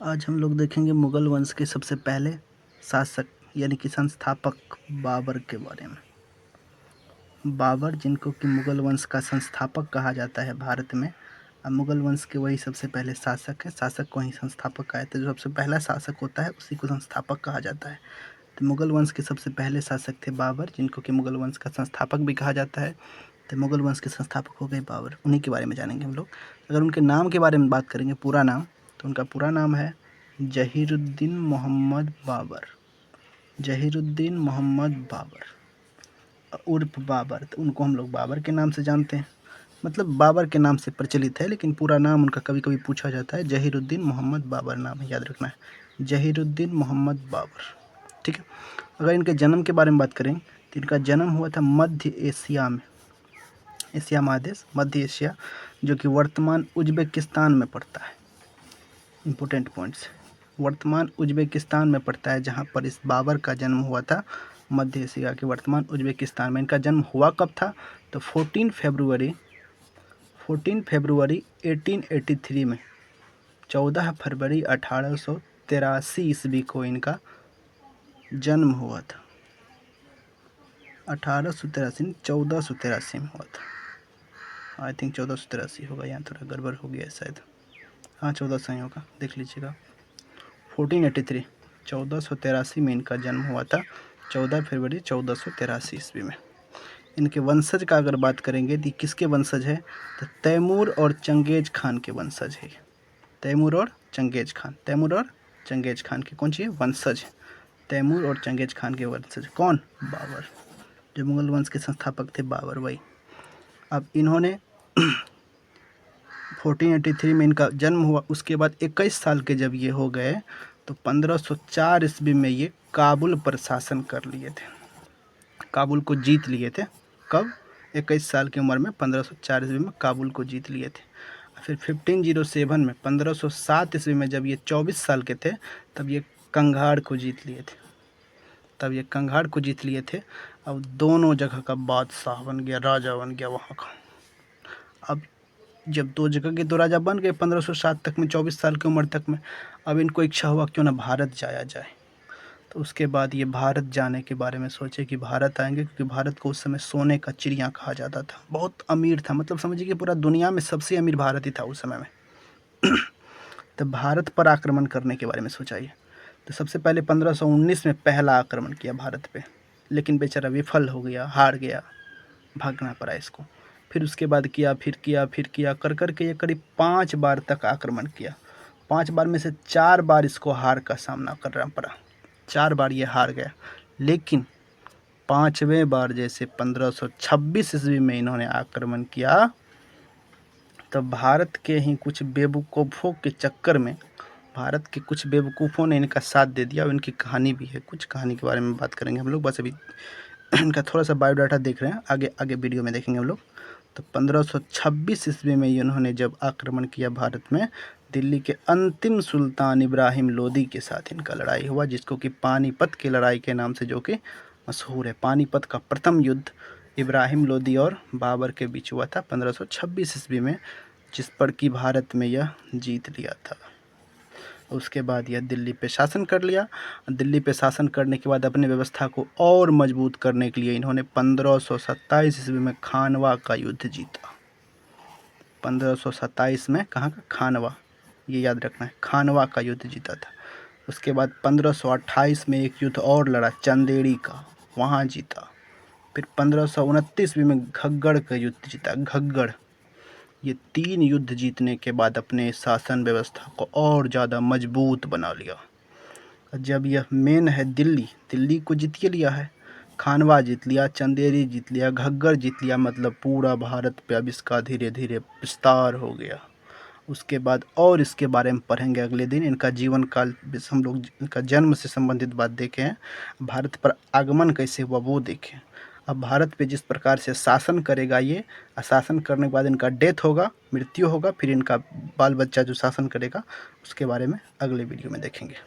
आज हम लोग देखेंगे मुगल वंश के सबसे पहले शासक यानी कि संस्थापक बाबर के बारे में। बाबर, जिनको कि मुगल वंश का संस्थापक कहा जाता है भारत में। अब मुगल वंश के वही सबसे पहले शासक हैं। शासक को ही संस्थापक कहा जाता है। जो सबसे पहला शासक होता है उसी को संस्थापक कहा जाता है। तो मुगल वंश के सबसे पहले शासक थे बाबर, जिनको कि मुगल वंश का संस्थापक भी कहा जाता है। तो मुगल वंश के संस्थापक हो गए बाबर, उन्हीं के बारे में जानेंगे हम लोग। अगर उनके नाम के बारे में बात करेंगे, पूरा नाम, तो उनका पूरा नाम है जहीरुद्दीन मोहम्मद बाबर। जहीरुद्दीन मोहम्मद बाबर उर्फ बाबर। तो उनको हम लोग बाबर के नाम से जानते हैं, मतलब बाबर के नाम से प्रचलित है, लेकिन पूरा नाम उनका कभी कभी पूछा जाता है। जहीरुद्दीन मोहम्मद बाबर नाम है, याद रखना है, जहीरुद्दीन मोहम्मद बाबर। ठीक है। अगर इनके जन्म के बारे में बात करें तो इनका जन्म हुआ था मध्य एशिया में, एशिया महादेश, मध्य एशिया, जो कि वर्तमान उज्बेकिस्तान में पड़ता है। इम्पोर्टेंट पॉइंट्स, वर्तमान उज्बेकिस्तान में पड़ता है, जहाँ पर इस बाबर का जन्म हुआ था, मध्य एशिया के वर्तमान उज्बेकिस्तान में। इनका जन्म हुआ कब था? तो 14 फरवरी 1883 में, 14 फरवरी 1883 ईस्वी को इनका जन्म हुआ था। 1883 1483 में हुआ था। आई थिंक 1483 होगा, यहाँ थोड़ा गड़बड़ हो गया है शायद। हाँ, 1400 ही होगा, देख लीजिएगा। 1483 1483 में इनका जन्म हुआ था, 14 फरवरी 1483 ईस्वी में। इनके वंशज का अगर बात करेंगे तो किसके वंशज है? तो तैमूर और चंगेज खान के वंशज है। तैमूर और चंगेज खान, तैमूर और चंगेज खान के कौन सी वंशज? तैमूर और चंगेज खान के वंशज। कौन? बाबर, जो मुगल वंश के संस्थापक थे, बाबर वही। अब इन्होंने 1483 में इनका जन्म हुआ। उसके बाद 21 साल के जब ये हो गए तो 1504 ईस्वी में ये काबुल पर शासन कर लिए थे, काबुल को जीत लिए थे। कब? 21 साल की उम्र में 1504 ईस्वी में काबुल को जीत लिए थे। फिर 1507 में, 1507 ईस्वी में जब ये 24 साल के थे, तब ये कंधार को जीत लिए थे। अब दोनों जगह का बादशाह बन गया, राजा बन गया वहाँ का। अब जब दो जगह के दो राजा बन गए 1507 तक में, 24 साल की उम्र तक में, अब इनको इच्छा हुआ क्यों ना भारत जाया जाए। तो उसके बाद ये भारत जाने के बारे में सोचे कि भारत आएंगे, क्योंकि भारत को उस समय सोने का चिड़िया कहा जाता था, बहुत अमीर था, मतलब समझिए कि पूरा दुनिया में सबसे अमीर भारत ही था उस समय में। तो भारत पर आक्रमण करने के बारे में सोचा ये। तो सबसे पहले 1519 में पहला आक्रमण किया भारत पे, लेकिन बेचारा विफल हो गया, हार गया, भागना पड़ा इसको। फिर उसके बाद किया कर के ये करीब 5 बार तक आक्रमण किया। 5 बार में से 4 बार इसको हार का सामना करना पड़ा, 4 बार ये हार गया। लेकिन 5वें बार जैसे 1526 ईस्वी में इन्होंने आक्रमण किया, तब भारत के ही कुछ बेवकूफ़ों के चक्कर में, भारत के कुछ बेवकूफ़ों ने इनका साथ दे दिया। और इनकी कहानी भी है, कुछ कहानी के बारे में बात करेंगे हम लोग, बस अभी इनका थोड़ा सा बायोडाटा देख रहे हैं, आगे आगे वीडियो में देखेंगे हम लोग। तो 1526 ईस्वी में इन्होंने जब आक्रमण किया भारत में, दिल्ली के अंतिम सुल्तान इब्राहिम लोदी के साथ इनका लड़ाई हुआ, जिसको कि पानीपत की लड़ाई के नाम से जो कि मशहूर है। पानीपत का प्रथम युद्ध इब्राहिम लोदी और बाबर के बीच हुआ था 1526 ईस्वी में, जिस पर कि भारत में यह जीत लिया था। उसके बाद यह दिल्ली पे शासन कर लिया। दिल्ली पे शासन करने के बाद अपनी व्यवस्था को और मजबूत करने के लिए इन्होंने 1527 ईस्वी में खानवा का युद्ध जीता। 1527 में कहाँ का? खानवा, ये याद रखना है, खानवा का युद्ध जीता था। उसके बाद 1528 में एक युद्ध और लड़ा, चंदेड़ी का, वहाँ जीता। फिर 1529 ईस्वी में घग्गड़ का युद्ध जीता, घग्गड़। ये 3 युद्ध जीतने के बाद अपने शासन व्यवस्था को और ज़्यादा मजबूत बना लिया। जब यह मेन है दिल्ली को जीत के लिया है, खानवा जीत लिया, चंदेरी जीत लिया, घग्गड़ जीत लिया, मतलब पूरा भारत पे अब इसका धीरे धीरे विस्तार हो गया। उसके बाद और इसके बारे में पढ़ेंगे अगले दिन। इनका जीवन काल, हम लोग इनका जन्म से संबंधित बात देखे हैं, भारत पर आगमन कैसे हुआ वो देखें। अब भारत पे जिस प्रकार से शासन करेगा ये, शासन करने के बाद इनका डेथ होगा, मृत्यु होगा, फिर इनका बाल बच्चा जो शासन करेगा, उसके बारे में अगले वीडियो में देखेंगे।